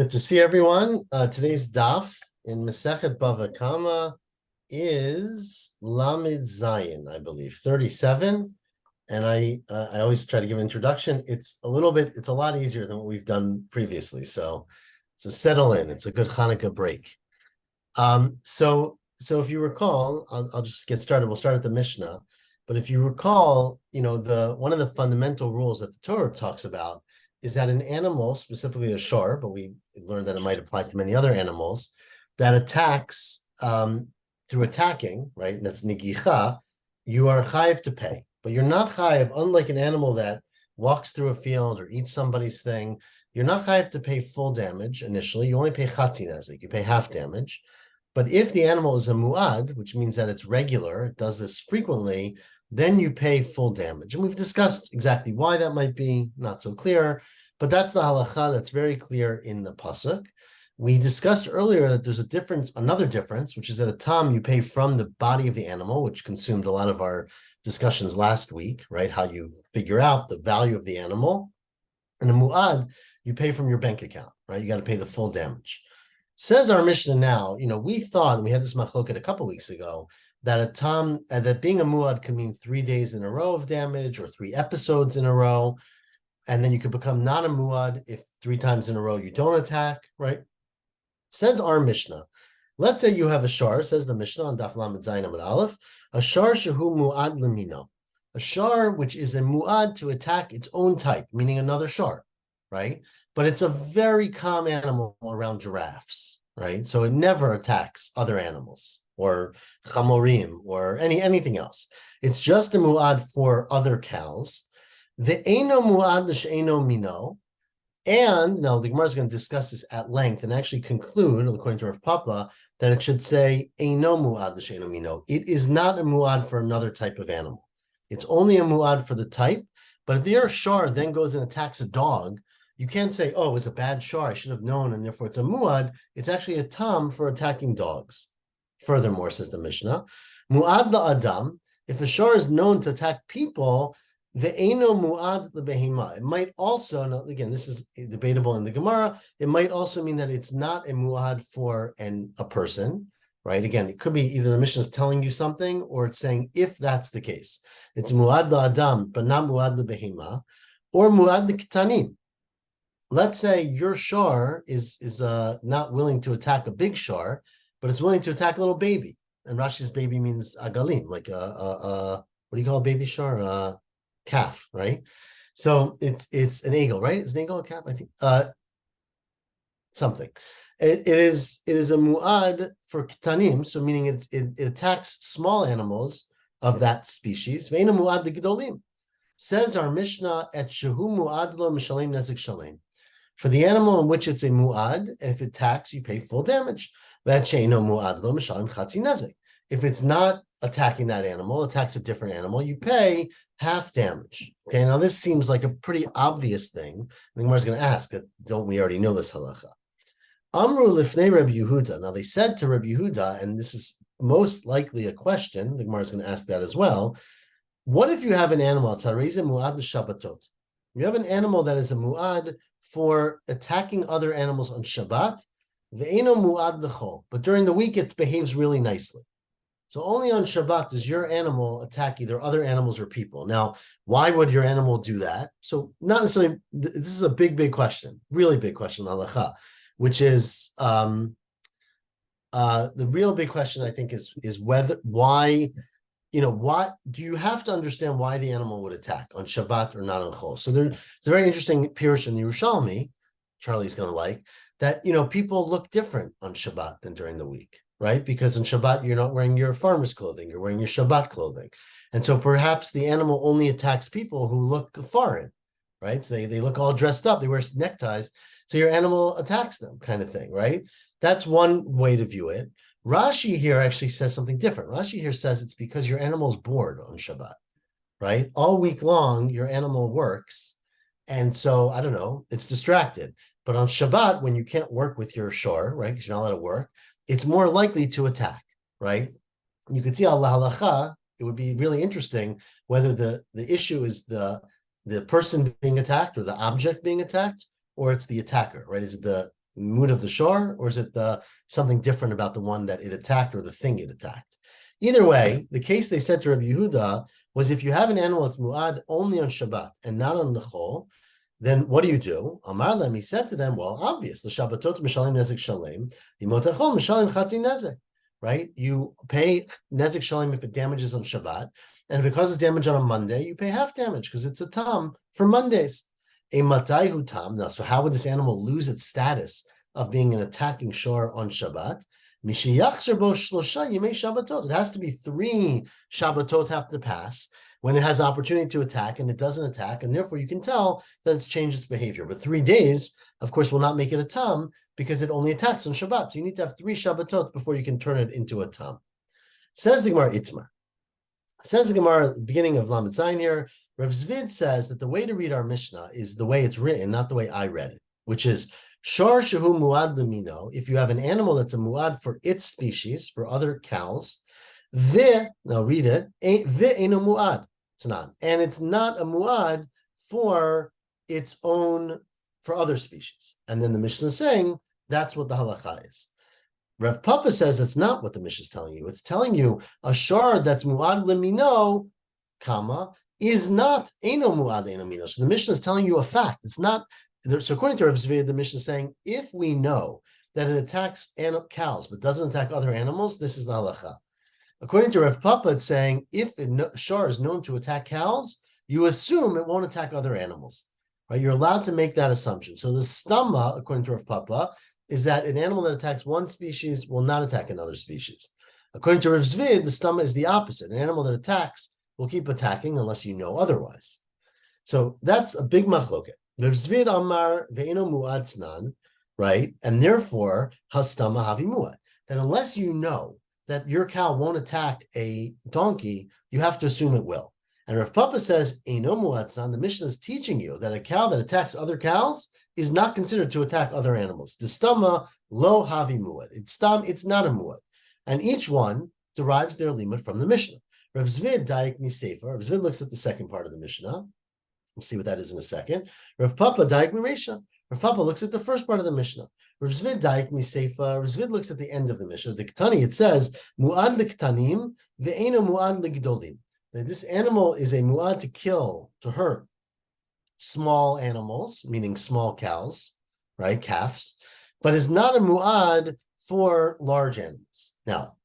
Good to see everyone. Today's daf in Masechet Bava Kamma is Lamed Zayin, I believe, 37. And I always try to give an introduction. It's a lot easier than what we've done previously. So settle in. It's a good Hanukkah break. So if you recall, I'll just get started. We'll start at the Mishnah. But if you recall, one of the fundamental rules that the Torah talks about is that an animal, specifically a shor, but we learned that it might apply to many other animals, that attacks through attacking, right? That's nigicha, you are chayiv to pay. But you're not chayiv, unlike an animal that walks through a field or eats somebody's thing, you're not chayiv to pay full damage initially. You only pay chatzi nezik, you pay half damage. But if the animal is a mu'ad, which means that it's regular, it does this frequently, then you pay full damage. And we've discussed exactly why that might be, not so clear, but that's the halacha that's very clear in the pasuk. We discussed earlier that there's another difference, which is that a tam you pay from the body of the animal, which consumed a lot of our discussions last week, right? How you figure out the value of the animal. And a mu'ad, you pay from your bank account, right? You got to pay the full damage. Says our Mishnah now, we thought, and we had this machloket a couple weeks ago, that that being a muad can mean 3 days in a row of damage or 3 episodes in a row, and then you could become not a muad if 3 times in a row you don't attack, right? Says our Mishnah, let's say you have a shar, says the Mishnah on Daf Lamed Zayin Amud Aleph, a shar shehu muad lemino, a shar which is a muad to attack its own type, meaning another shar, right? But it's a very calm animal around giraffes, right? So it never attacks other animals or chamorim or anything else. It's just a mu'ad for other cows. The eino mu'ad l'she'eino mino. And now the Gemara is going to discuss this at length and actually conclude, according to Rav Papa, that it should say eino mu'ad l'she'eino mino. It is not a mu'ad for another type of animal. It's only a mu'ad for the type. But if your shar then goes and attacks a dog, you can't say, oh, it was a bad shar, I should have known, and therefore it's a muad. It's actually a tam for attacking dogs. Furthermore, says the Mishnah, muad la adam, if a shar is known to attack people, the eino muad lebehima. It might also, now, again, this is debatable in the Gemara, it might also mean that it's not a muad for a person, right? Again, it could be either the Mishnah is telling you something or it's saying if that's the case. It's muad la adam, but not muad lebehima, or muad lektanim. Let's say your shar is not willing to attack a big shar, but it's willing to attack a little baby. And Rashi's baby means agalim, like what do you call a baby shar? A calf, right? So it's an eagle, right? Is an eagle a calf? I think something. It is a mu'ad for ktanim, so meaning it attacks small animals of that species. Ve'ena mu'ad gedolim. Says our Mishnah at shehu mu'ad lo mishalem nezik shalem. For the animal in which it's a mu'ad, and if it attacks, you pay full damage. If it's not attacking that animal, attacks a different animal, you pay half damage. Okay, now this seems like a pretty obvious thing. The Gemara is going to ask, don't we already know this halacha? Amru lifnei Rabbi Yehuda. Now they said to Rabbi Yehuda, and this is most likely a question, the Gemara is going to ask that as well. What if you have an animal, tzareze mu'ad l'shabbatot? You have an animal that is a mu'ad for attacking other animals on Shabbat, ve'eno mu'ad l'chol, but during the week it behaves really nicely. So only on Shabbat does your animal attack either other animals or people. Now, why would your animal do that? So not necessarily, this is a big question, really big question, halacha, which is the real big question, I think, is why do you have to understand why the animal would attack on Shabbat or not on Chol? So there's a very interesting pirush in the Yerushalmi, Charlie's going to like, that, people look different on Shabbat than during the week, right? Because on Shabbat, you're not wearing your farmer's clothing, you're wearing your Shabbat clothing. And so perhaps the animal only attacks people who look foreign, right? So they look all dressed up, they wear neckties, so your animal attacks them kind of thing, right? That's one way to view it. Rashi here actually says something different. Rashi here says it's because your animal's bored on Shabbat, right? All week long, your animal works. And so, I don't know, it's distracted. But on Shabbat, when you can't work with your shor, right, because you're not allowed to work, it's more likely to attack, right? You could see Allah halacha, it would be really interesting whether the issue is the person being attacked or the object being attacked, or it's the attacker, right? Is it the mood of the shor, or is it something different about the one that it attacked or the thing it attacked? Either way, the case they said to Rabbi Yehuda was if you have an animal that's mu'ad only on Shabbat and not on the chol, then what do? Amar them, he said to them, well, obvious, the Shabbatot mishalim nezek shalem, the motachol mishalim chatzi nezek, right? You pay nezek shalem if it damages on Shabbat, and if it causes damage on a Monday, you pay half damage because it's a tam for Mondays. A matai hu tam. Now, so how would this animal lose its status of being an attacking shor on Shabbat? It has to be 3 Shabbatot have to pass when it has opportunity to attack and it doesn't attack, and therefore you can tell that it's changed its behavior. But 3 days, of course, will not make it a tam because it only attacks on Shabbat. So you need to have 3 Shabbatot before you can turn it into a tam. Says the Gemara Itmar. Says the Gemara at the beginning of Lamed Zayin here, Rav Zvid says that the way to read our Mishnah is the way it's written, not the way I read it, which is Shor shehu muad lemino. If you have an animal that's a muad for its species, for other cows, now read it, ve'eno muad. It's not, and it's not a muad for its own, for other species. And then the Mishnah is saying that's what the halacha is. Rav Papa says that's not what the Mishnah is telling you. It's telling you a shor that's muad lemino, Kamma, is not eno muad eno mino. So the Mishnah is telling you a fact. It's not. So according to Rav Zvid, the Mishnah is saying if we know that it attacks cows but doesn't attack other animals, this is the halacha. According to Rav Papa, it's saying if a shor is known to attack cows, you assume it won't attack other animals. Right? You're allowed to make that assumption. So the stamma, according to Rav Papa, is that an animal that attacks one species will not attack another species. According to Rav Zvid, the stamma is the opposite. An animal that attacks will keep attacking unless you know otherwise. So that's a big machloket. Rav Zvid amar ve'eno muad znan, right? And therefore, hastama havi muad. That unless you know that your cow won't attack a donkey, you have to assume it will. And Rav Papa says, eno muad znan, the Mishnah is teaching you that a cow that attacks other cows is not considered to attack other animals. The stama lo havi muad. It's not a muad. And each one derives their limit from the Mishnah. Rav Zvid daik misefa. Rav Zvid looks at the second part of the Mishnah. We'll see what that is in a second. Rav Papa daik miresha. Rav Papa looks at the first part of the Mishnah. Rav Zvid daik misefa. Rav Zvid looks at the end of the Mishnah. The Ketani, it says muad lektanim ve'ena muad legdolim. This animal is a muad to kill, to hurt small animals, meaning small cows, right, calves, but is not a muad for large animals. Now,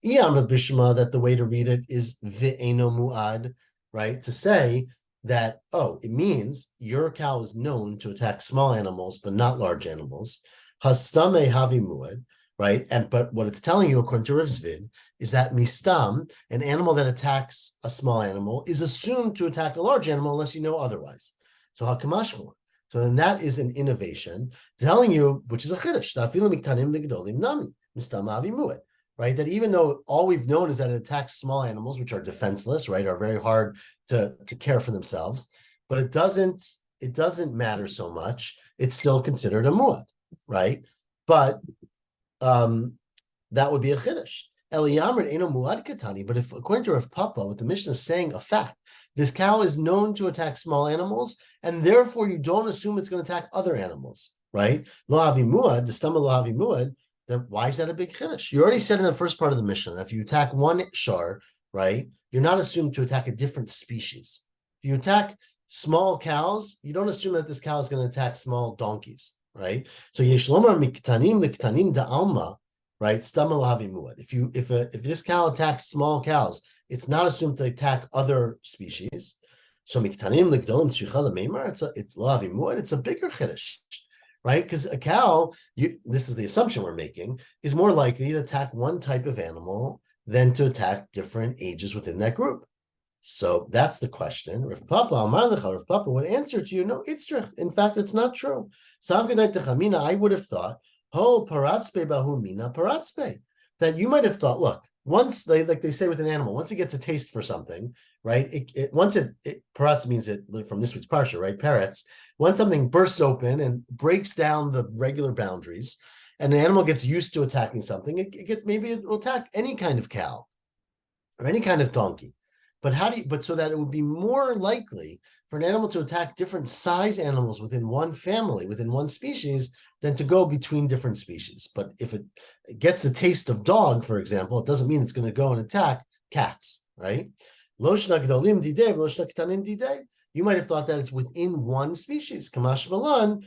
iyam bishma, that the way to read it is ve'eno muad, right, to say that, oh, it means your cow is known to attack small animals, but not large animals. Hastame havi muad, right? But what it's telling you, according to Rav Zvid, is that mistam, an animal that attacks a small animal, is assumed to attack a large animal unless you know otherwise. So hakamashmur. So then that is an innovation telling you, which is a chiddush, right? That even though all we've known is that it attacks small animals, which are defenseless, right, are very hard to care for themselves, but it doesn't matter so much. It's still considered a muad, right? But that would be a chiddush. Eliyamrid eno muad katani. But if, according to Rav Papa, what the Mishnah is saying, a fact, this cow is known to attack small animals, and therefore you don't assume it's going to attack other animals, right? Lo havi muad, the stamma lo havi muad. Then why is that a big chiddush? You already said in the first part of the Mishnah that if you attack one shor, right, you're not assumed to attack a different species. If you attack small cows, you don't assume that this cow is going to attack small donkeys, right? So yeshlomar miktanim lektanim da'alma, right? Stama lahavi muad. If this cow attacks small cows, it's not assumed to attack other species. So miktanim lekdolim tzricha lemeimar. It's lahavi muad. It's a bigger chiddush, right? Because a cow, this is the assumption we're making, is more likely to attack one type of animal than to attack different ages within that group. So that's the question. Rav Papa would answer to you, no, it's true. In fact, it's not true. I would have thought, that you might have thought, look, once like they say with an animal, once it gets a taste for something, right? Once it paratz means it from this week's parsha, right? Parrots. Once something bursts open and breaks down the regular boundaries, and the animal gets used to attacking something, maybe it will attack any kind of cow or any kind of donkey. But so that it would be more likely for an animal to attack different size animals within one family, within one species, than to go between different species. But if it gets the taste of dog, for example, it doesn't mean it's going to go and attack cats, right? You might have thought that it's within one species. That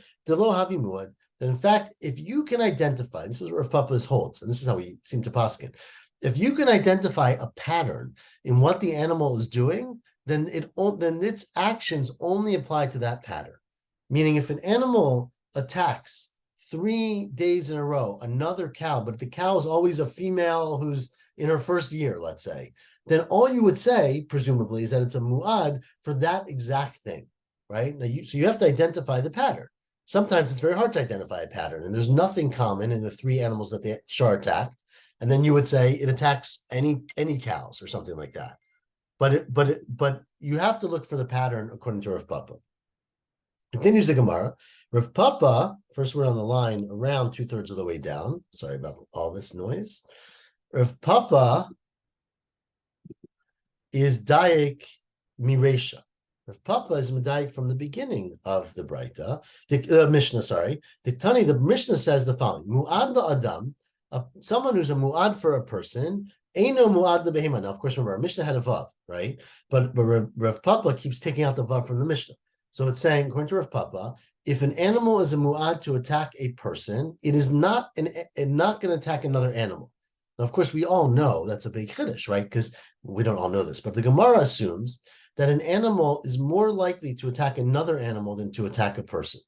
in fact, if you can identify, this is where Rav Papa holds, and this is how we seem to paskin. If you can identify a pattern in what the animal is doing, then its actions only apply to that pattern. Meaning, if an animal attacks 3 days in a row another cow, but the cow is always a female who's in her first year, let's say, then all you would say, presumably, is that it's a mu'ad for that exact thing, right? So you have to identify the pattern. Sometimes it's very hard to identify a pattern, and there's nothing common in the 3 animals that the shar attacked. And then you would say it attacks any cows or something like that. But you have to look for the pattern according to Rav Papa. Continues the Gemara. Rav Papa, first word on the line, around 2/3 of the way down. Sorry about all this noise. Rav Papa is daik miresha. Rav Papa is medayik from the beginning of the Braita, the Mishnah. Sorry, the Mishnah says the following: Mu'ad la'adam, someone who's a mu'ad for a person, Eino mu'ad lebehema. Now, of course, remember, our Mishnah had a vav, right? But Rav Papa keeps taking out the vav from the Mishnah. So it's saying, according to Rav Papa, if an animal is a mu'ad to attack a person, it is not going to attack another animal. Now, of course, we all know that's a big chiddush, right? Because we don't all know this, but the Gemara assumes that an animal is more likely to attack another animal than to attack a person,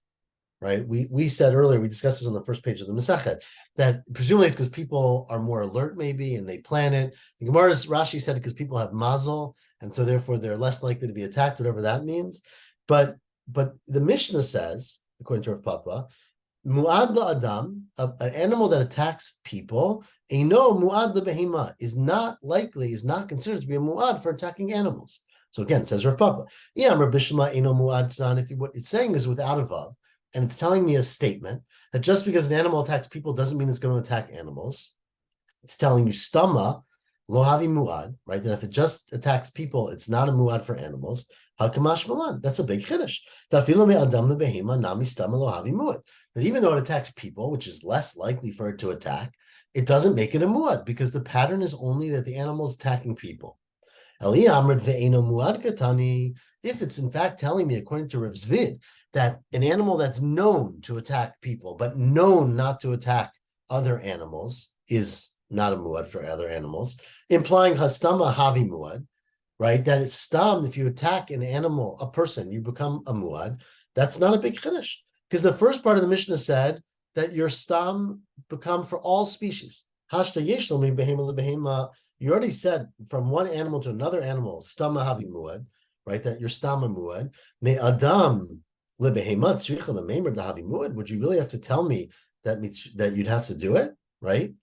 right? We said earlier, we discussed this on the first page of the Masechet, that presumably it's because people are more alert maybe, and they plan it. The Gemara's Rashi said it because people have mazel, and so therefore they're less likely to be attacked, whatever that means. But the Mishnah says, according to Rav Papa, mu'ad la'adam, an animal that attacks people, eino mu'ad lebehima, is not considered to be a mu'ad for attacking animals. So again, says Rav Papa, what it's saying is without a vav, and it's telling me a statement that just because an animal attacks people doesn't mean it's going to attack animals. It's telling you stama lo havi mu'ad, right? That if it just attacks people, it's not a mu'ad for animals. Hakamash malan. That's a big chiddush. That even though it attacks people, which is less likely for it to attack, it doesn't make it a mu'ad because the pattern is only that the animal is attacking people. If it's in fact telling me, according to Rav Zvid, that an animal that's known to attack people, but known not to attack other animals, is not a mu'ad for other animals, implying hastama havi mu'ad, right? That it's stam, if you attack an animal, a person, you become a mu'ad. That's not a big chiddush. Because the first part of the Mishnah said that your stam become for all species. Hashta yesh lo mi behema lebehema. You already said from one animal to another animal, stama havi mu'ad, right? That your stama mu'ad. Me adam lebehema tzricha lememer dahavi mu'ad. Would you really have to tell me that you'd have to do it, right?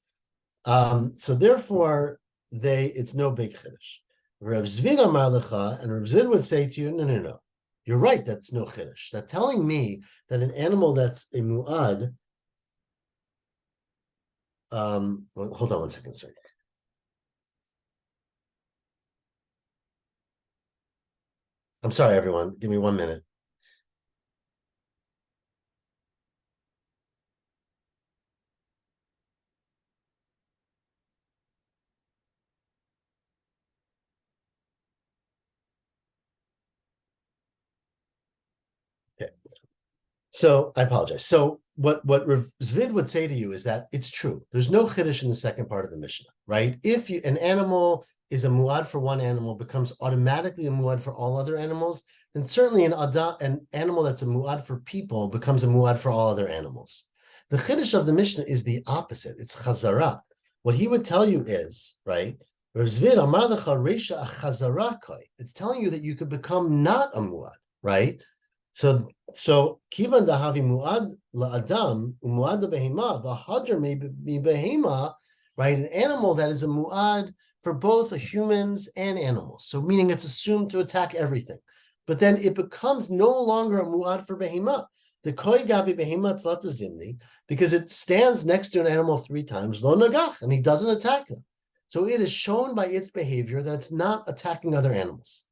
So therefore, it's no big chiddush. Rav Zvid amar lecha, and Rav Zvid would say to you, no. You're right, that's no chiddush. That telling me that an animal that's a mu'ad, hold on one second, sorry. I'm sorry, everyone. Give me 1 minute. Okay. So I apologize. So what Rav Zvid would say to you is that it's true. There's no chiddush in the second part of the Mishnah, right? If an animal is a mu'ad for one animal, becomes automatically a mu'ad for all other animals, then certainly an animal that's a mu'ad for people becomes a mu'ad for all other animals. The chiddush of the Mishnah is the opposite. It's chazara. What he would tell you is, right, Rav Zvid amar lecha reisha chazara koi. It's telling you that you could become not a mu'ad, right? So kivan dahavi mu'ad la'adam umu'ad lebehema v'hadr mi behema, right? An animal that is a mu'ad for both humans and animals. So meaning it's assumed to attack everything. But then it becomes no longer a mu'ad for behema. The koi gabi behema tlata zimni, because it stands next to an animal 3 times, lo nagach, and he doesn't attack them. So it is shown by its behavior that it's not attacking other animals.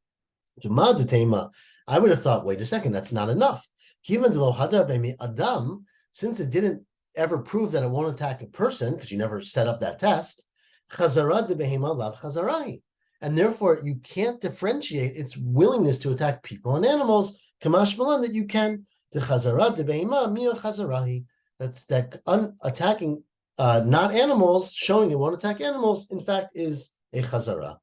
I would have thought, wait a second, that's not enough. Adam, since it didn't ever prove that it won't attack a person, because you never set up that test, and therefore you can't differentiate its willingness to attack people and animals, that you can. That's that attacking not animals, showing it won't attack animals, in fact, is a chazara.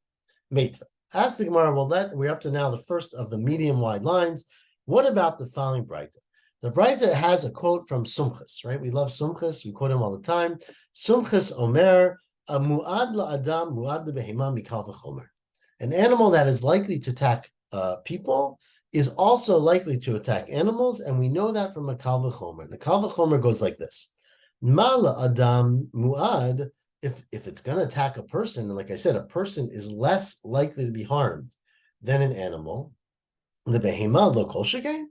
Meitva. Ask the Gemara, well, we're up to now the first of the medium-wide lines. What about the following Breita? The Breita has a quote from Sumchus, right? We love Sumchus. We quote him all the time. Sumchus Omer, mu'ad la'adam, mu'ad lebehema mikal v'chomer. An animal that is likely to attack people is also likely to attack animals, and we know that from a kal v'chomer. The kal v'chomer goes like this. Ma la'adam mu'ad, if it's going to attack a person, and like I said, a person is less likely to be harmed than an animal, the behema lo kol shekain.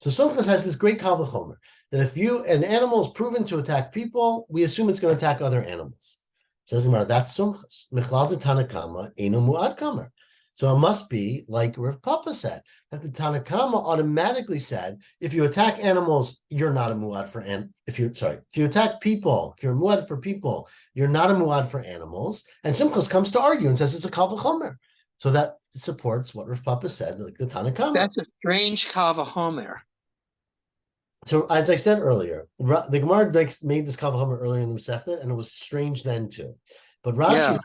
So Sumchus has this great kal v'chomer, that if an animal is proven to attack people, we assume it's going to attack other animals. Says Gemara, that's Sumchus. Michlal de Tana Kamma eino mu'ad kamer. So it must be like Rav Papa said, that the Tana Kamma automatically said, if you attack animals, you're not a mu'ad for if you attack people, if you're a mu'ad for people, you're not a mu'ad for animals. And Sumchus comes to argue and says it's a kal v'chomer. So that supports what Rav Papa said, like the Tana Kamma. That's a strange kal v'chomer. So as I said earlier, the Gemara made this kal v'chomer earlier in the Masechet, and it was strange then too. But Rashi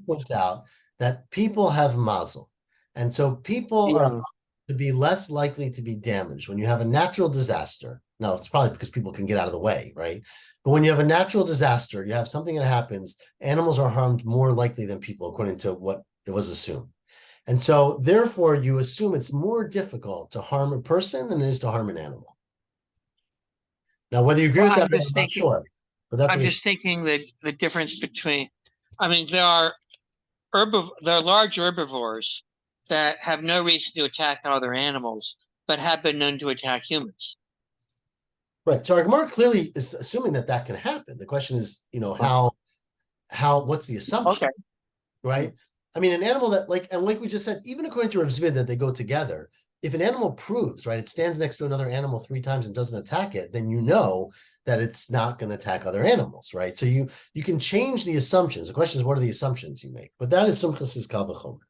points out that people have mazel, and so people are thought to be less likely to be damaged when you have a natural disaster. Now, it's probably because people can get out of the way, right? But when you have a natural disaster, you have something that happens, animals are harmed more likely than people, according to what it was assumed. And so, therefore, you assume it's more difficult to harm a person than it is to harm an animal. Now, whether you agree with that, I'm not sure. But that's I'm just thinking the difference between, I mean, there are large herbivores that have no reason to attack other animals, but have been known to attack humans. Right. So our Gemara clearly is assuming that can happen. The question is, what's the assumption? Okay. Right. I mean, an animal that like we just said, even according to Rav Zvid, that they go together. If an animal proves, right, it stands next to another animal 3 times and doesn't attack it, then you know that it's not going to attack other animals, right? So you can change the assumptions. The question is, what are the assumptions you make? But that is Sumchus' kal v'chomer.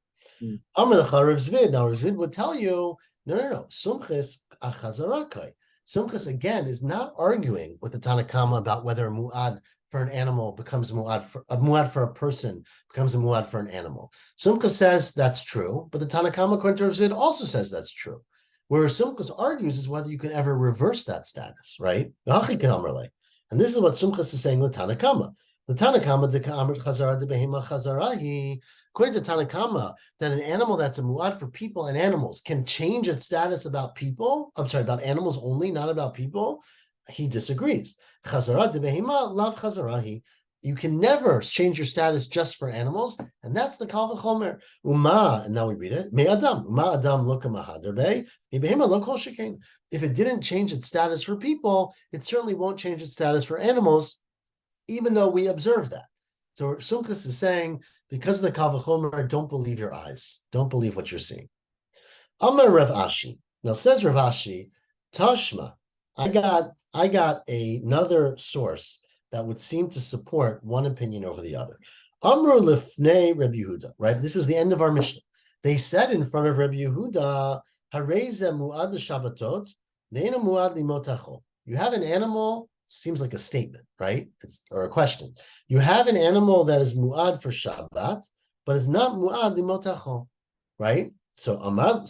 Amar lecha Rav Zvid. Now Rav Zvid would tell you, no. Sumchus achazarakai. Sumchus again is not arguing with the Tana Kamma about whether a mu'ad for an animal becomes a mu'ad for a person becomes a mu'ad for an animal. Sumchus says that's true, but the Tana Kamma according to Rav Zvid also says that's true. Where Sumchus argues is whether you can ever reverse that status, right? And this is what Sumchus is saying with Tana Kamma. The Tana Kamma de ka'amrit chazara de behema chazarahi. According to Tana Kamma, that an animal that's a mu'ad for people and animals can change its status about people. I'm sorry, about animals only, not about people. He disagrees. Chazara de behema lav chazarahi. You can never change your status just for animals, and that's the kal v'chomer. Uma, and now we read it. Me adam, uma adam lo kamahader be, me behema lo kol shekain. If it didn't change its status for people, it certainly won't change its status for animals, even though we observe that. So Sumchus is saying, because of the kal v'chomer, don't believe your eyes. Don't believe what you're seeing. Amar Rav Ashi. Now says Rav Ashi, Tashma, I got another source that would seem to support one opinion over the other. Amru lifnei Rabbi Yehuda, right? This is the end of our Mishnah. They said in front of Rabbi Yehuda, Hareze mu'ad l'shabbatot, ne'ena mu'ad limotachol. You have an animal, seems like a statement, right? Or a question. You have an animal that is mu'ad for Shabbat, but is not mu'ad limotachol, right? So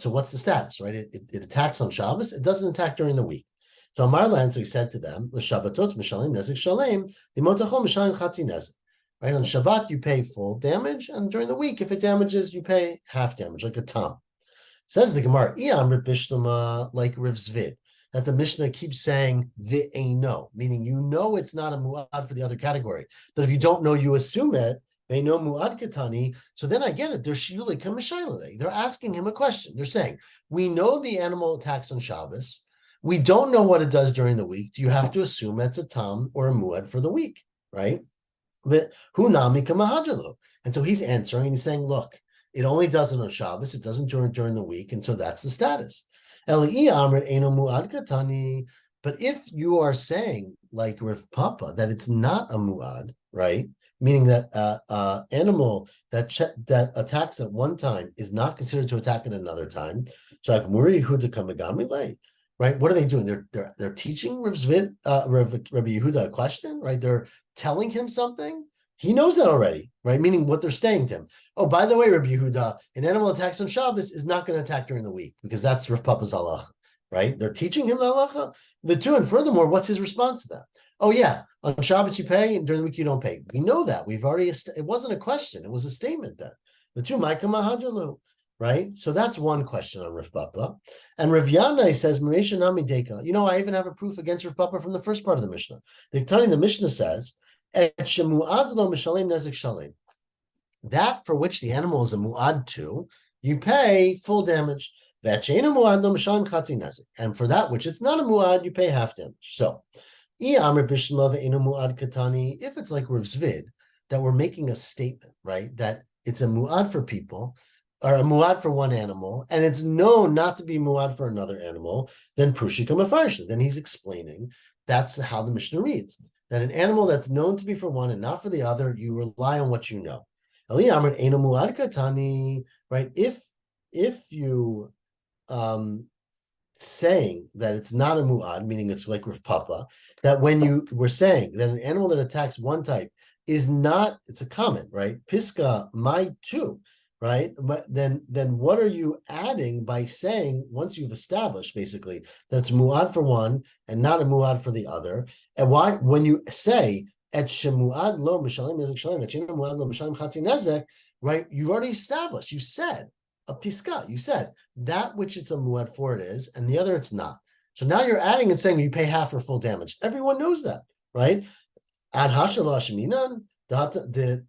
what's the status, right? It attacks on Shabbos. It doesn't attack during the week. So Amarlan, so he said to them, "L'Shabbatot mishalim nezek shalem, limotachol mishalim chatzi nezek." Right, on Shabbat you pay full damage, and during the week, if it damages, you pay half damage, like a tam. Says the Gemara, "Iyam Bishlama," like Rav Zvid, that the Mishnah keeps saying "ve'eino," meaning you know it's not a mu'ad for the other category. But if you don't know, you assume it. Ve'eino mu'ad katani. So then I get it. They're shiulei kamishaylalei. They're asking him a question. They're saying, "We know the animal attacks on Shabbos. We don't know what it does during the week. Do you have to assume that's a tam or a muad for the week, right?" Hunami Kamahadjalu. And so he's answering and he's saying, look, it only does it on Shabbos, it doesn't during the week, and so that's the status. But if you are saying, like Rav Papa, that it's not a muad, right? Meaning that animal that attacks at one time is not considered to attack at another time. So like Muri Yehuda Kamagamile, right? What are they doing? They're teaching Rabbi Yehuda a question, right? They're telling him something. He knows that already, right? Meaning what they're saying to him. Oh, by the way, Rabbi Yehuda, an animal attacks on Shabbos is not going to attack during the week because that's Rav Papa's halacha, right? They're teaching him the halacha. The two, and furthermore, what's his response to that? Oh yeah, on Shabbos you pay, and during the week you don't pay. We know that. We've already. It wasn't a question; it was a statement. Then the two Maikama Hajalu, right? So that's one question on Rav Papa. And Rav Yanai says, Maresha Nami Deka. You know, I even have a proof against Rav Papa from the first part of the Mishnah. The Mishnah says, that for which the animal is a mu'ad to, you pay full damage. And for that which it's not a mu'ad, you pay half damage. So, if it's like Rav Zvid, that we're making a statement, right, that it's a mu'ad for people, or a mu'ad for one animal, and it's known not to be mu'ad for another animal, then Prushika Mafarshah. Then he's explaining that's how the Mishnah reads. That an animal that's known to be for one and not for the other, you rely on what you know. Right? If you saying that it's not a mu'ad, meaning it's like Rav Papa, that when you were saying that an animal that attacks one type is not, it's a comment, right? Piska, my two, right? But then what are you adding by saying, once you've established basically that it's mu'ad for one and not a mu'ad for the other? And why, when you say et shemu'ad lo mishalim nezek shalim, et shemu'ad lo mishalim chatzi nezek, right? You've already established. You said a piska. You said that which it's a mu'ad for it is, and the other it's not. So now you're adding and saying you pay half for full damage. Everyone knows that, right? Ad hashalah sheminan the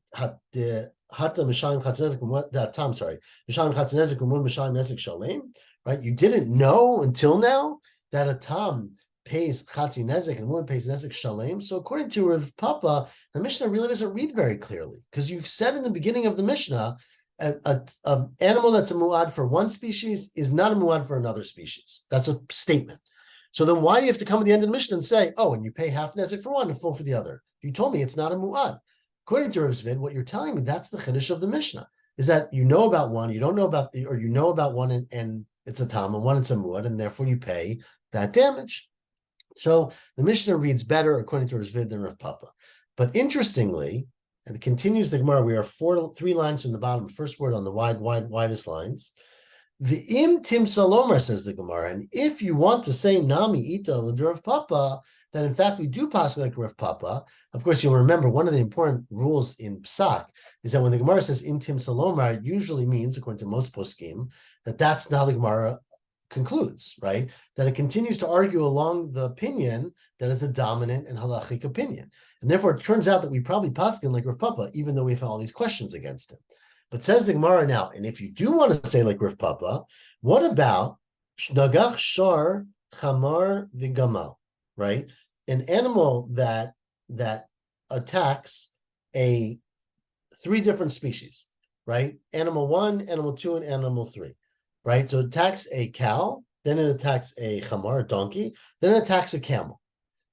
hata mishayim chatznezik the tam sorry mishayim chatznezik umun mishayim nezek shalem, right? You didn't know until now that a tam pays chatzi nezek and one pays nezek shalem. So according to Rav Papa, the Mishnah really doesn't read very clearly, because you've said in the beginning of the Mishnah an animal that's a mu'ad for one species is not a mu'ad for another species. That's a statement. So then why do you have to come at the end of the Mishnah and say, oh, and you pay half nezek for one and full for the other? You told me it's not a mu'ad. According to Rav Zvid, what you're telling me, that's the chiddush of the Mishnah, is that you know about one, you don't know about, or you know about one and it's a tam, and one it's a mu'ad, and therefore you pay that damage. So the Mishnah reads better according to Rav Zvid than Rav Papa. But interestingly, and it continues the Gemara, we are 3 lines from the bottom, first word on the widest lines. The im tim salomar, says the Gemara, and if you want to say nami ita l'Rav Papa, that in fact we do pass like Rav Papa. Of course, you'll remember one of the important rules in Psak is that when the Gemara says im tim salomar, it usually means, according to most poskim, that that's how the Gemara concludes, right? That it continues to argue along the opinion that is the dominant and halachic opinion. And therefore, it turns out that we probably paskin like Rav Papa, even though we have all these questions against him. But says the Gemara now, and if you do want to say like Rav Papa, what about Nagach Shar Chamar V'Gamal, right? An animal that attacks 3 different species, right? Animal 1, animal 2, and animal 3, right? So it attacks a cow, then it attacks a chamar, a donkey, then it attacks a camel.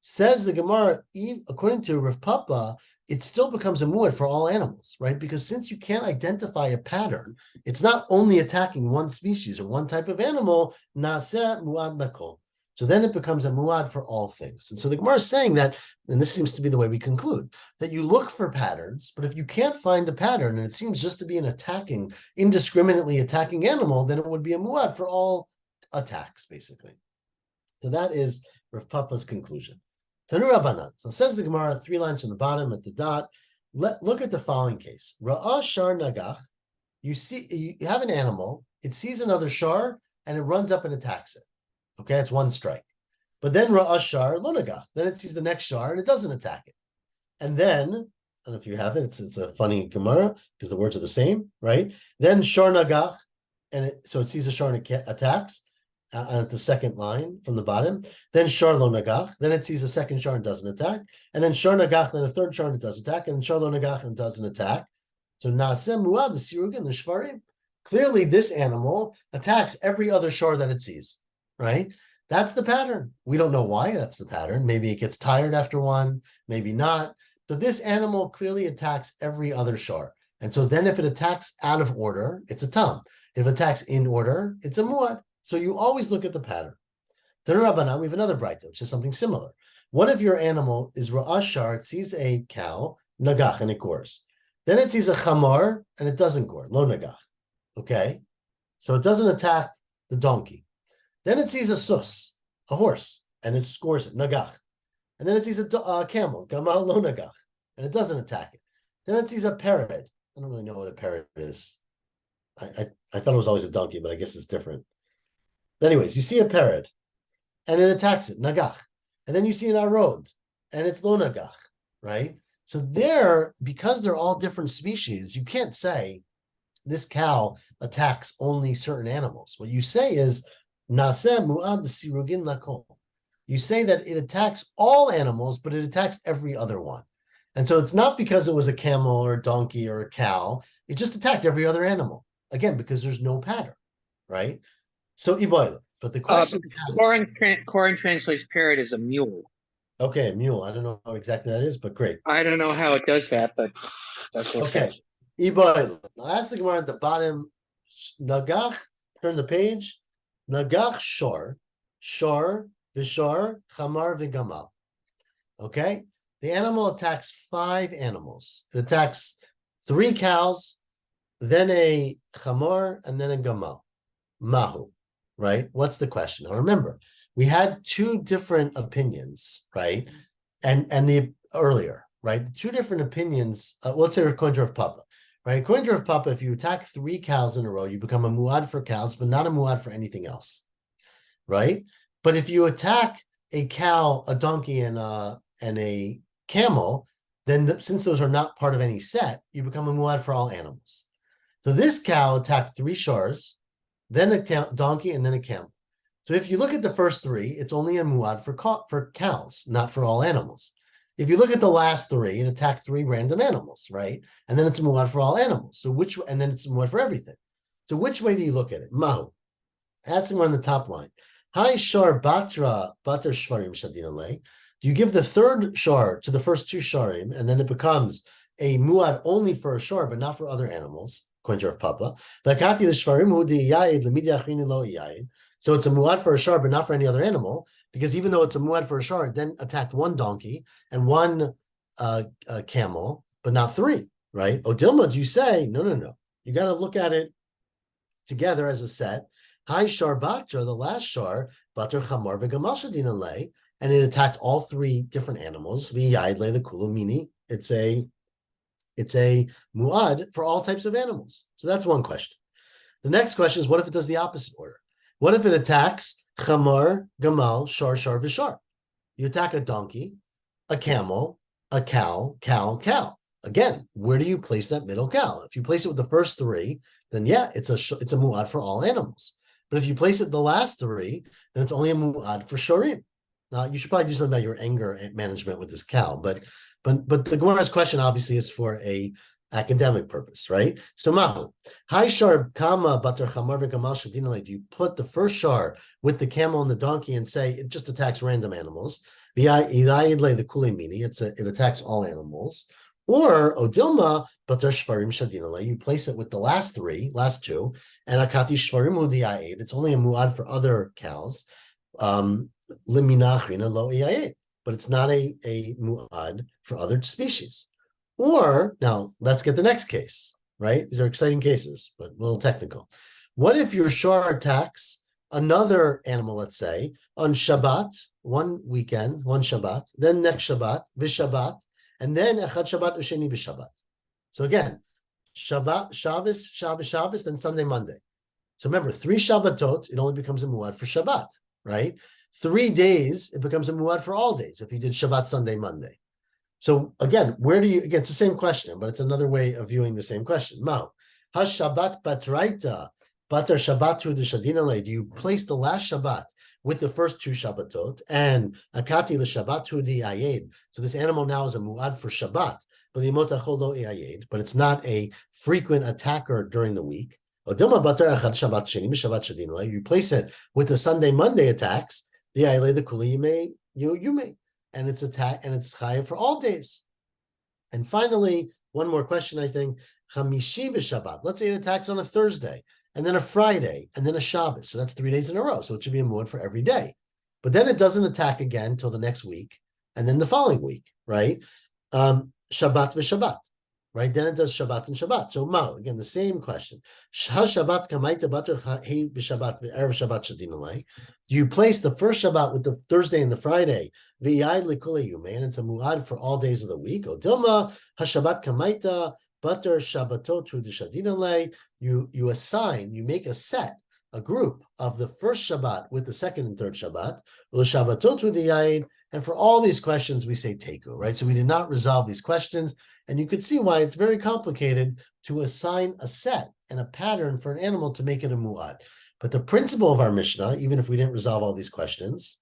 Says the Gemara, according to Rav Papa, it still becomes a mu'ad for all animals, right? Because since you can't identify a pattern, it's not only attacking one species or one type of animal, naseh mu'ad lakol. So then it becomes a mu'ad for all things. And so the Gemara is saying that, and this seems to be the way we conclude, that you look for patterns, but if you can't find a pattern, and it seems just to be an indiscriminately attacking animal, then it would be a mu'ad for all attacks, basically. So that is Rav Papa's conclusion. Tanu Rabbanan. So says the Gemara, 3 lines from the bottom at the dot. Look at the following case. Ra'ah shar nagach. You have an animal, it sees another shar, and it runs up and attacks it. Okay, that's 1 strike. But then Ra'ah shar lo nagach. Then it sees the next shar, and it doesn't attack it. And then, I don't know if you have it, it's a funny Gemara, because the words are the same, right? Then shar nagach, so it sees a shar and it attacks. at the second line from the bottom. Then shar lo nagach. Then it sees a second shar and doesn't attack. And then shar nagach, then a third shar and it does attack. And then shar lo nagach and doesn't attack. So naaseh muad, the sirugin, the shvarim. Clearly, this animal attacks every other shar that it sees, right? That's the pattern. We don't know why that's the pattern. Maybe it gets tired after one, maybe not. But this animal clearly attacks every other shar. And so then if it attacks out of order, it's a tam. If it attacks in order, it's a muad. So you always look at the pattern. Then Rabbanan, we have another braita, which is something similar. What if your animal is ra'ah shar, it sees a cow, nagach, and it gores. Then it sees a chamar, and it doesn't gore, lo nagach. Okay? So it doesn't attack the donkey. Then it sees a sus, a horse, and it scores it, nagach. And then it sees a camel, gamal lo nagach, and it doesn't attack it. Then it sees a parrot. I don't really know what a parrot is. I thought it was always a donkey, but I guess it's different. Anyways, you see a parrot, and it attacks it, nagach. And then you see an arod, and it's lo nagach, right? So there, because they're all different species, you can't say this cow attacks only certain animals. What you say is, naseh mu'ad sirugin lakol. You say that it attacks all animals, but it attacks every other one. And so it's not because it was a camel or a donkey or a cow. It just attacked every other animal. Again, because there's no pattern, right? So iboila. But the question Koren translates parrot as a mule. Okay, mule. I don't know how exactly that is, but great. I don't know how it does that, but that's what it says. Iboila. Now ask the Gemara at the bottom. Nagach, turn the page. Nagach shor, vishar, chamar, vigamal. Okay? The animal attacks 5 animals. It attacks 3 cows, then a chamar, and then a gamal. Mahu, right? What's the question? Now remember, we had 2 different opinions, right? And the earlier, right? The 2 different opinions, let's say according to Rav Papa, right? According to Rav Papa, if you attack 3 cows in a row, you become a muad for cows, but not a muad for anything else, right? But if you attack a cow, a donkey, and a camel, then since those are not part of any set, you become a muad for all animals. So this cow attacked 3 shars, then a donkey, and then a camel. So if you look at the first 3, it's only a muad for cows, not for all animals. If you look at the last 3, it attacked 3 random animals, right? And then it's a muad for all animals. So and then it's a muad for everything. So which way do you look at it? Mahu. Ask him on the top line. Hi shar batar shvarim shadina lei. Do you give the third shar to the first 2 sharim, and then it becomes a muad only for a shar, but not for other animals, according to Rav Papa? So it's a muad for a shar, but not for any other animal, because even though it's a muad for a shar, it then attacked 1 donkey and 1 camel, but not 3, right? Odilma, do you say, no. You got to look at it together as a set. Hi shar batra, the last shar, batar chamar v'gamal shadina lei, and it attacked all 3 different animals. V'yayid le the kulumini. It's a muad for all types of animals. So that's one question. The next question is, what if it does the opposite order? What if it attacks chamar, gamal, shar, vishar? You attack a donkey, a camel, a cow. Again, where do you place that middle cow? If you place it with the first 3, then yeah, it's a muad for all animals. But if you place it the last 3, then it's only a muad for sharim. Now, you should probably do something about your anger management with this cow, but the Gemara's question obviously is for a academic purpose, right? So mahu, hi shar kamma batar chamar v'gamal shadina. Do you put the first shar with the camel and the donkey and say it just attacks random animals? The kulimini, it attacks all animals. Or odilma batar shvarim shadina. You place it with the last 2, and akati shvarim udiyayid. It's only a muad for other cows. Liminachrina lo iyayid. But it's not a muad for other species. Or, now, let's get the next case, right? These are exciting cases, but a little technical. What if your shar attacks another animal, let's say, on Shabbat, one weekend, one Shabbat, then next Shabbat, Vishabbat, and then Echad Shabbat Usheni B'Shabbat. So again, Shabbat, Shabbos, then Sunday, Monday. So remember, 3 Shabbatot, it only becomes a muad for Shabbat, right? 3 days, it becomes a muad for all days if you did Shabbat, Sunday, Monday. So again, it's the same question, but it's another way of viewing the same question. Mao, ha Shabbat batraita Batar Shabbatu de Shadinale, do you place the last Shabbat with the first two Shabbatot, and Akati the Shabbatu de Ayed? So this animal now is a muad for Shabbat, but the Motachol lo Ayed, but it's not a frequent attacker during the week. You place it with the Sunday, Monday attacks, the Ayed, the Kuli, you may, and it's attack, and it's chayav for all days. And finally, one more question, I think. Chamishi b'Shabbat. Let's say it attacks on a Thursday, and then a Friday, and then a Shabbat. So that's 3 days in a row. So it should be a muad for every day. But then it doesn't attack again till the next week, and then the following week, right? Shabbat v'Shabbat, right? Then it does Shabbat and Shabbat. So again, the same question. Shabbat kamaita bater hey b'Shabbat v'erev Shabbat shadinalei. Do you place the first Shabbat with the Thursday and the Friday? V'yayid lekule yume, and it's a muad for all days of the week. O dilma haShabbat kamaita bater Shabbatot to the shadinalei. You assign, you make a set, a group of the first Shabbat with the second and third Shabbat. L'Shabbatot to the yayid. And for all these questions, we say teku, right? So we did not resolve these questions. And you could see why it's very complicated to assign a set and a pattern for an animal to make it a mu'ad. But the principle of our Mishnah, even if we didn't resolve all these questions,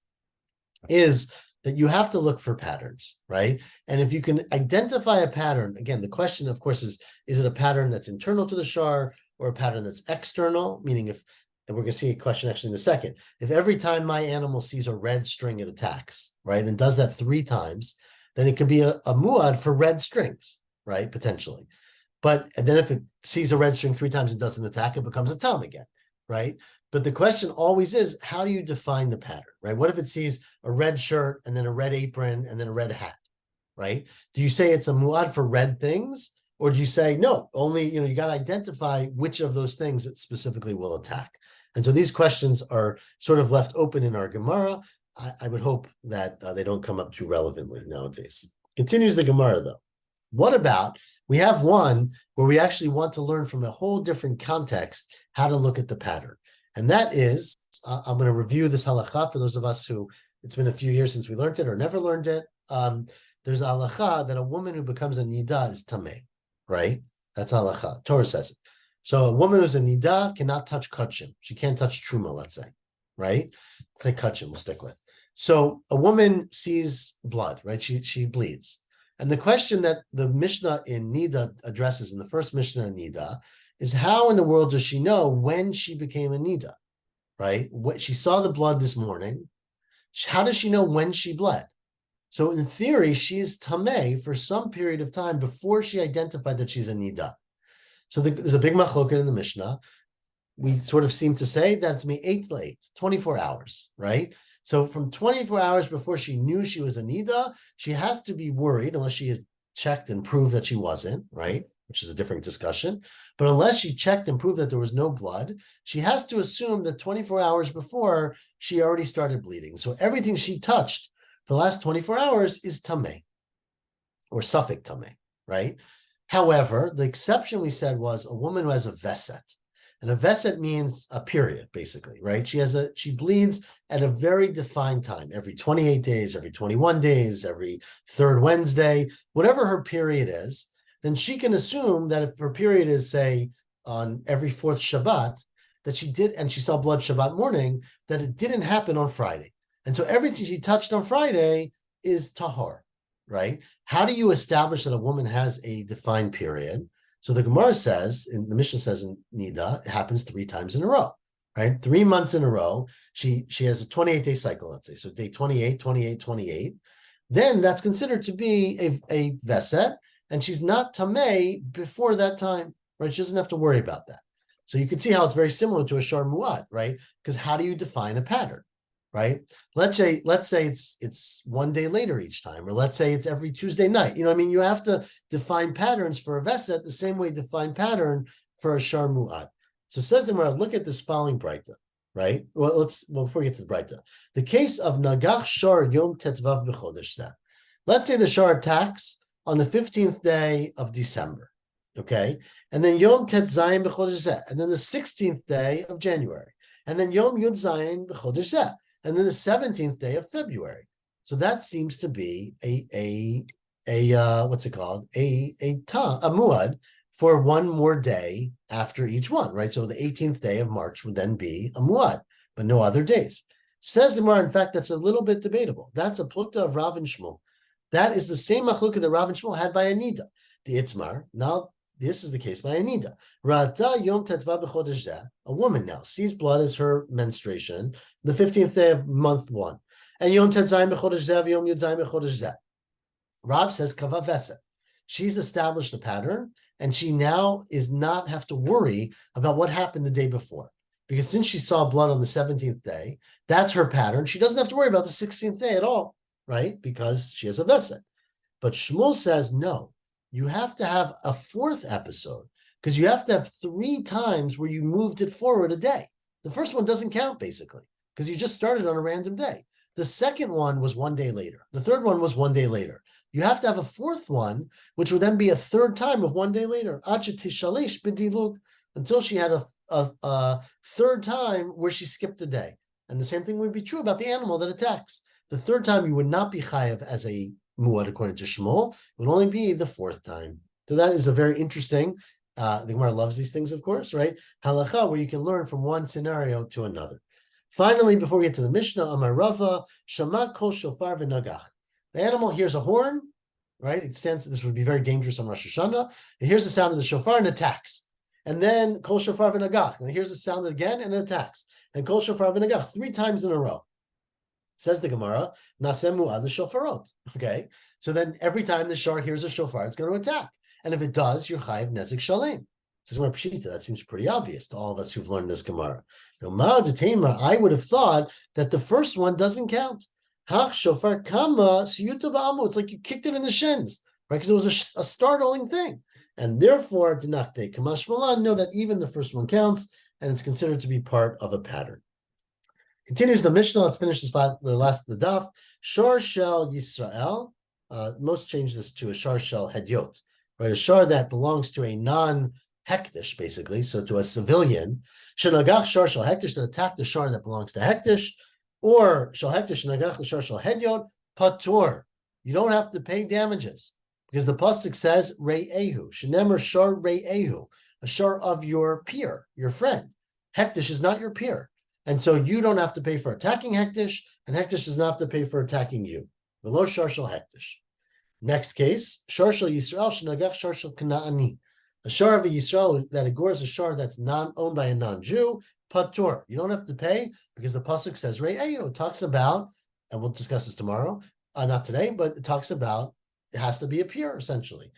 is that you have to look for patterns, right? And if you can identify a pattern, again, the question, of course, is it a pattern that's internal to the shar or a pattern that's external? Meaning and we're going to see a question actually in a second. If every time my animal sees a red string, it attacks, right? And does that 3 times, then it could be a muad for red strings, right? Potentially. And then if it sees a red string 3 times and doesn't attack, it becomes a tam again, right? But the question always is, how do you define the pattern, right? What if it sees a red shirt and then a red apron and then a red hat, right? Do you say it's a muad for red things? Or do you say, no, only, you got to identify which of those things it specifically will attack? And so these questions are sort of left open in our Gemara. I would hope that they don't come up too relevantly nowadays. Continues the Gemara, though. What about, we have one where we actually want to learn from a whole different context how to look at the pattern. And that is, I'm going to review this halakha for those of us who, it's been a few years since we learned it or never learned it. There's a halakha that a woman who becomes a nida is tameh, right? That's halakha. Torah says it. So a woman who's a nida cannot touch kachim. She can't touch truma, let's say, right? Say kachim, we'll stick with. So a woman sees blood, right? She bleeds. And the question that the Mishnah in Nida addresses in the first Mishnah in Nida is, how in the world does she know when she became a Nida, right? She saw the blood this morning. How does she know when she bled? So in theory, she is tameh for some period of time before she identified that she's a Nida. So there's a big machloket in the Mishnah. We sort of seem to say that it's me'eit late, 24 hours, right? So from 24 hours before she knew she was a nida, she has to be worried, unless she had checked and proved that she wasn't, right? Which is a different discussion. But unless she checked and proved that there was no blood, she has to assume that 24 hours before, she already started bleeding. So everything she touched for the last 24 hours is tameh, or suffix tameh, right? However, the exception we said was a woman who has a veset. And a veset means a period, basically, right? She bleeds at a very defined time, every 28 days, every 21 days, every third Wednesday, whatever her period is, then she can assume that if her period is, say, on every fourth Shabbat, that she did, and she saw blood Shabbat morning, that it didn't happen on Friday. And so everything she touched on Friday is tahor, right? How do you establish that a woman has a defined period? So the Gemara says, the Mishnah says in Nida, it happens 3 times in a row, right? 3 months in a row. She has a 28-day cycle, let's say. So day 28, 28, 28. Then that's considered to be a veset, and she's not tameh before that time, right? She doesn't have to worry about that. So you can see how it's very similar to a shar muad, right? Because how do you define a pattern, right? Let's say it's 1 day later each time, or let's say it's every Tuesday night. You have to define patterns for a veset the same way you define pattern for a shar mu'ad. So says the Gemara, look at this following braita, right? Well, before we get to the braita, the case of nagach shar yom tetvav b'chodesh zeh. Let's say the shar attacks on the 15th day of December, okay? And then yom tet zayin b'chodesh zeh, and then the 16th day of January, and then yom yud zayin b'chodesh zeh, and then the 17th day of February. So that seems to be a what's it called? A muad for one more day after each one, right? So the 18th day of March would then be a muad, but no other days. Says the Gemara, in fact, that's a little bit debatable. That's a plukta of Rav and Shmuel. That is the same machlukah that Rav and Shmuel had by Anida, the Itmar. Now, this is the case by Anida. Ra'ata yom tetva b'chodesh zeh. A woman now sees blood as her menstruation, the 15th day of month 1. And yom tetzayim b'chodesh zeh, yom yedzayim b'chodesh zeh. Rav says kava veset. She's established a pattern, and she now is not have to worry about what happened the day before. Because since she saw blood on the 17th day, that's her pattern. She doesn't have to worry about the 16th day at all, right? Because she has a veset. But Shmuel says, no, you have to have a 4th episode, because you have to have 3 times where you moved it forward a day. The first one doesn't count, basically, because you just started on a random day. The second one was 1 day later. The third one was 1 day later. You have to have a 4th one, which would then be a 3rd time of 1 day later. Until she had a 3rd time where she skipped a day. And the same thing would be true about the animal that attacks. The 3rd time you would not be chayav as a muad according to Shmuel. It would only be the 4th time. So that is a very interesting, the Gemara loves these things, of course, right? Halacha, where you can learn from one scenario to another. Finally, before we get to the Mishnah, Amar Rava, Shama kol shofar v'nagach. The animal hears a horn, right? It stands. This would be very dangerous on Rosh Hashanah. It hears the sound of the shofar and attacks. And then kol shofar v'nagach. And it hears the sound again and it attacks. And kol shofar v'nagach 3 times in a row. Says the Gemara, nasem mu'ad shofarot. Okay, so then every time the shar hears a shofar, it's going to attack. And if it does, you're chayiv nezek shalem. Says Gemara Pshita. That seems pretty obvious to all of us who've learned this Gemara. Now, ma'ad I would have thought that the first one doesn't count. Hach shofar Kamma siyuta ba'amu. It's like you kicked it in the shins, right? Because it was a startling thing. And therefore, dinakte kamash malan, know that even the first one counts, and it's considered to be part of a pattern. Continues the Mishnah. Let's finish the last of the daf. Shar shel Yisrael. Most change this to a shar shel hedyot, right? A shar that belongs to a non-hektish, basically, so to a civilian. Shenagach shar shel hektish, that attack the shar that belongs to hektish. Or shel hektish nagach l'shar shel hedyot patur. You don't have to pay damages because the pasuk says re'ehu shenemer shar re'ehu, a shar of your peer, your friend. Hektish is not your peer, and so you don't have to pay for attacking hektish, and hektish does not have to pay for attacking you. V'lo shar shel hektish. Next case, shar shel Yisrael shenagach shar shel Kanaani, a shar of a Yisrael that ignores a shar that's owned by a non-Jew. Patur, you don't have to pay because the pasuk says Re'eyu. It talks about, and we'll discuss this tomorrow, not today, but it talks about it has to be a peer essentially.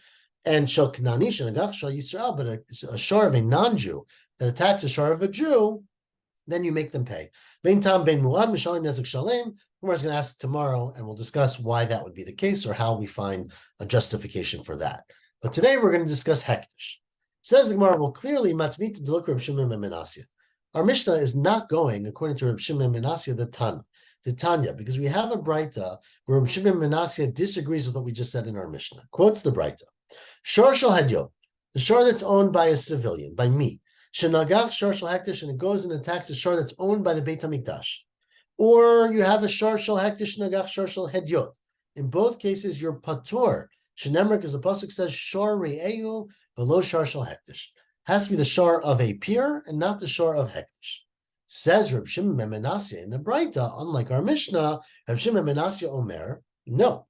And shel Knani shenagach shel Yisrael, but a shar of a non-Jew that attacks a shar of a Jew, then you make them pay. Bein tam bein muad mishalim nezek shalem. Gemara is going to ask tomorrow, and we'll discuss why that would be the case or how we find a justification for that. But today we're going to discuss hektish. Says the Gemara, well, clearly matnita deluk Reb Shimon ben Menasya. Our Mishnah is not going according to Reb Shimon ben Menasya the Tanya, because we have a Braita where Reb Shimon ben Menasya disagrees with what we just said in our Mishnah. Quotes the Braita: Shar shel hedyot, the shar that's owned by a civilian, by me. Shenagach shar shel hektish, and it goes and attacks a shar that's owned by the Beit Hamikdash. Or you have a shar shel hektish, nagach shar shel hedyot. In both cases, you're patur. Shenemar, because the pasuk says shar re'ehu below shar shel hektish. Has to be the shar of a peer and not the shar of hektish. Says Reb Shimon ben Menasya in the Braita, unlike our Mishnah, Reb Shimon ben Menasya omer, no.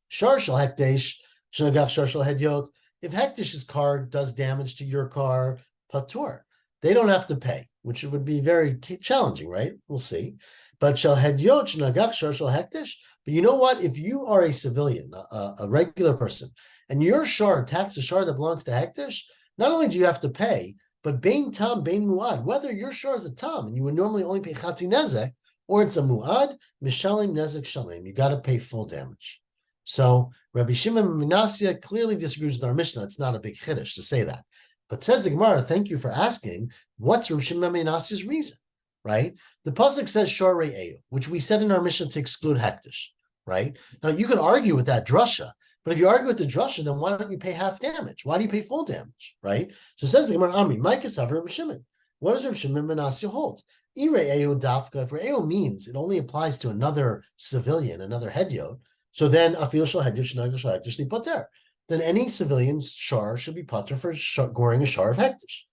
Shar shel hektish, shenagach shar shel hedyot. If hektish's car does damage to your car, patur. They don't have to pay, which would be very challenging, right? We'll see. But shel hedyot shenagach shar shel hektish. But you know what? If you are a civilian, a regular person, and your shar attacks a shar that belongs to hektish, not only do you have to pay, but bein tam, bein muad, whether your shar is a tam, and you would normally only pay chatzi nezek, or it's a muad, mishalim nezek shalem, you got to pay full damage. So Rabbi Shimon ben Menasya clearly disagrees with our Mishnah. It's not a big chiddush to say that. But says the Gemara, thank you for asking, what's Rabbi Shimon ben Menasya's reason, right? The pasuk says shar re'ehu, which we said in our Mishnah to exclude hektish, right? Now you can argue with that drasha, but if you argue with the drasha, then why don't you pay half damage? Why do you pay full damage, right? So it says the Gemara, Amri, Micah Savar Reb Shimon. What does Reb Shimon ben Menasya hold? Ire'ehu dafka, if re'ehu means it only applies to another civilian, another hedyot, so then afil shel hedyot shenagach shel hektish lipater. then any civilian shar should be patur for goring a shar of hektish.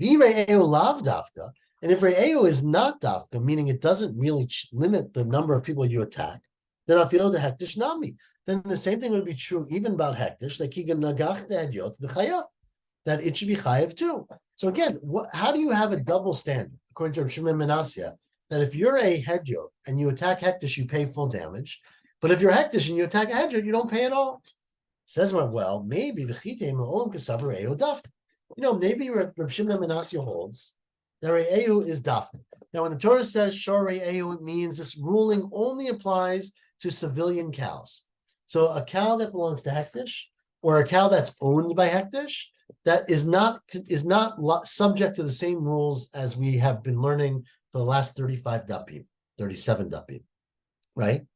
V're'eu lav dafka, and if re'eu is not dafka, meaning it doesn't really limit the number of people you attack, then afilo de hektish nami. Then the same thing would be true even about hektish, like kigan nagach de hedyot the chayav, that it should be chayav too. So again, how do you have a double standard according to Rav Shimon Menasya, that if you're a hedyot and you attack hektish, you pay full damage, but if you're hektish and you attack a hedyot, you don't pay at all? Says, well, maybe v'chitem la'olam kasav re'eu dafka. Maybe Rav Shimon Menasya holds that re'eu is dafka. Now, when the Torah says shor re'eu, it means this ruling only applies to civilian cows. So a cow that belongs to hektish or a cow that's owned by hektish, that is not subject to the same rules as we have been learning for the last 37 dapim, right?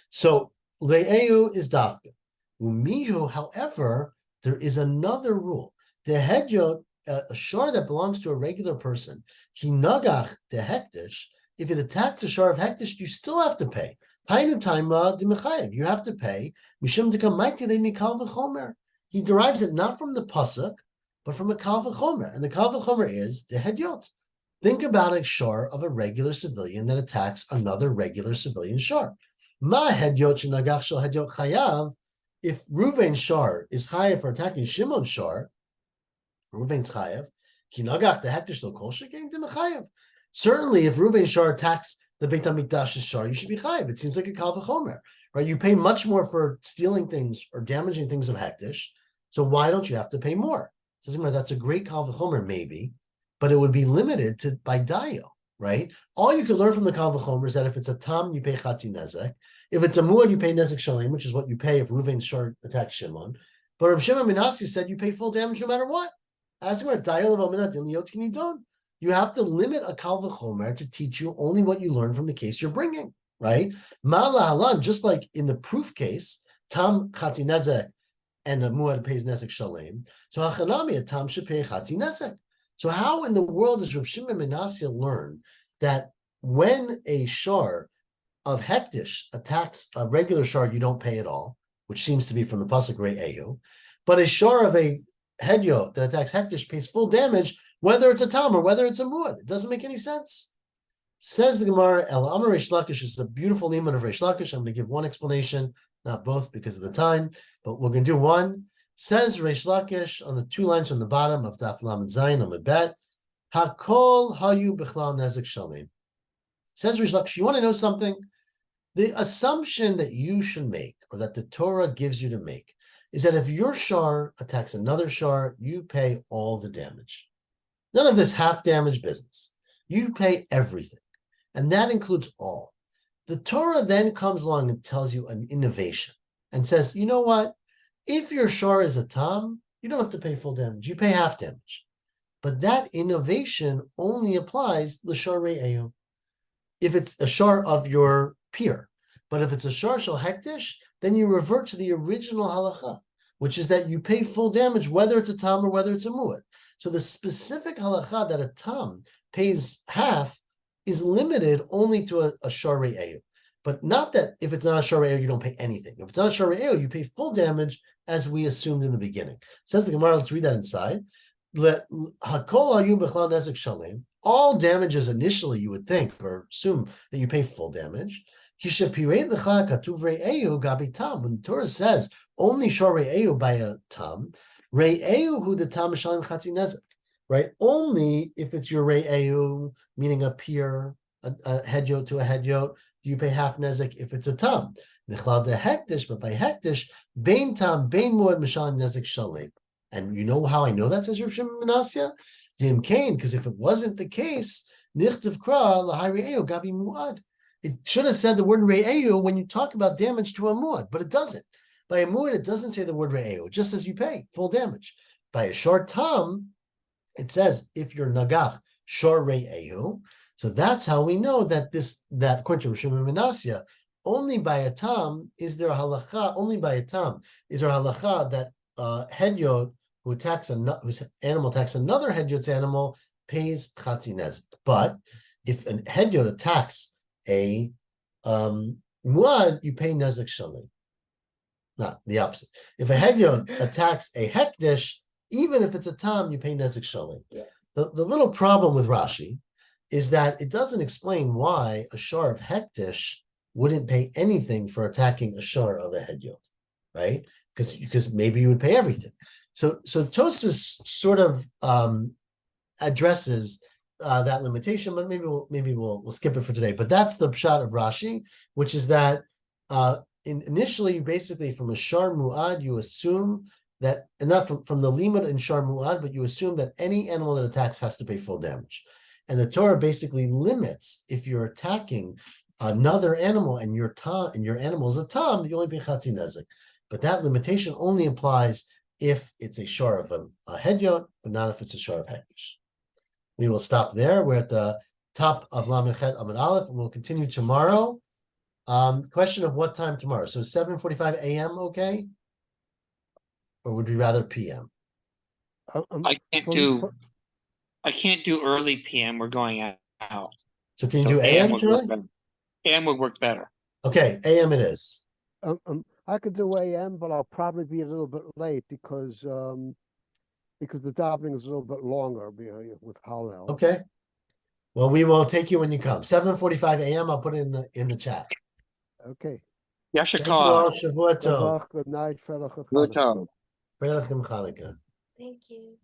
So re'eu is dafka. Umihu, however, there is another rule. The hedyot, a shar that belongs to a regular person, he nagach de hektish. If it attacks a shar of hektish, you still have to pay. Hainu taima d'mechayev. You have to pay. Mishum dekamayte de mikal v'chomer. He derives it not from the pasuk, but from a kal v'chomer, and the kal v'chomer is the hedyot. Think about a shar of a regular civilian that attacks another regular civilian shar. Ma hedyot shenagach shel hedyot chayav. If Reuven's shar is chayav for attacking Shimon's shar, Reuven's chayav, kinagach the hektish lo kol shekein d'mechayev. Certainly, if Reuven's shar attacks the Beit HaMikdash's shar, you should be chayav. It seems like a kal v'chomer, right? You pay much more for stealing things or damaging things of hektish, so why don't you have to pay more? Says, that's a great kal v'chomer, maybe, but it would be limited to by dayo, right? All you can learn from the kal v'chomer is that if it's a tam, you pay chatzi nezek. If it's a muad, you pay nezek shalem, which is what you pay if Reuven's shar attacks Shimon. But Rav Shimon Menasya said you pay full damage no matter what. You have to limit a kal v'chomer to teach you only what you learn from the case you're bringing, right? Ma'ala just like in the proof case, tam chatzi nezek and a muad pays nezek shalem. So hachanami, a tam should pay chatzi nezek. So how in the world does Rav Shimon Menasya learn that when a shar of hektish attacks a regular shar, you don't pay at all, which seems to be from the pasuk re'eu, but a shar of a hedyot that attacks hektish pays full damage, whether it's a tam or whether it's a muad? It doesn't make any sense. Says the Gemara, El Amar Reish Lakish is a beautiful limud of Reish Lakish. I'm going to give one explanation, not both because of the time, but we're going to do one. Says Reish Lakish on the 2 lines from the bottom of Daf Lamed Zayin on the bet, Hakol hayu bichlal nezek shalim. Says Reish Lakish, you want to know something? The assumption that you should make, or that the Torah gives you to make, is that if your shar attacks another shar, you pay all the damage. None of this half damage business. You pay everything. And that includes all. The Torah then comes along and tells you an innovation and says, you know what? If your shar is a tam, you don't have to pay full damage. You pay half damage. But that innovation only applies to the shar re'eu. If it's a shar of your peer. But if it's a shar shel hektish, then you revert to the original halacha, which is that you pay full damage whether it's a tam or whether it's a muad. So the specific halacha that a tam pays half is limited only to a shar re'eu. But not that if it's not a shar re'eu, you don't pay anything. If it's not a shar re'eu, you pay full damage as we assumed in the beginning. Says the Gemara, let's read that inside. All damages initially you would think or assume that you pay full damage. When the Torah says only shar re'eu by a tam, re'eu hu the tam mishalim chatzi nezek, right? Only if it's your re'eu, meaning a peer, a hedyot to a hedyot, you pay half nezek if it's a tam. Nichlal de hektish, but by hektish, bein tam, bein muad mishalim nezek shalem. And you know how I know that, says Rav Shimon Menasya? Dim kain, because if it wasn't the case, nichtav kra l'hai re'eu gabi muad. It should have said the word re'eu when you talk about damage to a muad, but it doesn't. By a muad, it doesn't say the word re'eu. It just says you pay full damage. By a short tam, it says if you're nagach shor re'eu. So that's how we know that according to Rav Shimon Menasya, only by a tam is there a halacha. Only by a tam is there a halacha that hedyot whose animal attacks another hedyot's animal pays chatzi nezek. But if an hedyot attacks a muad, you pay nezek shalem. Not the opposite. If a hedyot attacks a hekdesh, even if it's a tam, you pay nezek shalim. Yeah. The little problem with Rashi is that it doesn't explain why a shar of hekdesh wouldn't pay anything for attacking a shar of a hedyot, right? Because maybe you would pay everything. So Tosfos sort of addresses that limitation, but maybe we'll skip it for today. But that's the pshat of Rashi, which is that initially, basically from a shar mu'ad, you assume that, and not from the limud in shar mu'ad, but you assume that any animal that attacks has to pay full damage. And the Torah basically limits, if you're attacking another animal and your animal is a tam, you only pay chatzi nezek. But that limitation only applies if it's a shar of a hedyot, but not if it's a shar of hekdesh. We will stop there. We're at the top of Lamed Chet Amud Aleph, and we'll continue tomorrow. Question of what time tomorrow? So 7:45 a.m. Okay, or would you rather p.m.? I can't do early PM. We're going out. So can you do a.m. Charlie? AM would work better. Okay, a.m. it is. I could do AM, but I'll probably be a little bit late because the davening is a little bit longer with Hallel. Okay. Well, we will take you when you come. 7:45 a.m. I'll put it in the chat. Okay. Yasher Thank you all. Shavua tov. Good night. Good Freilich Chanukah. Thank you.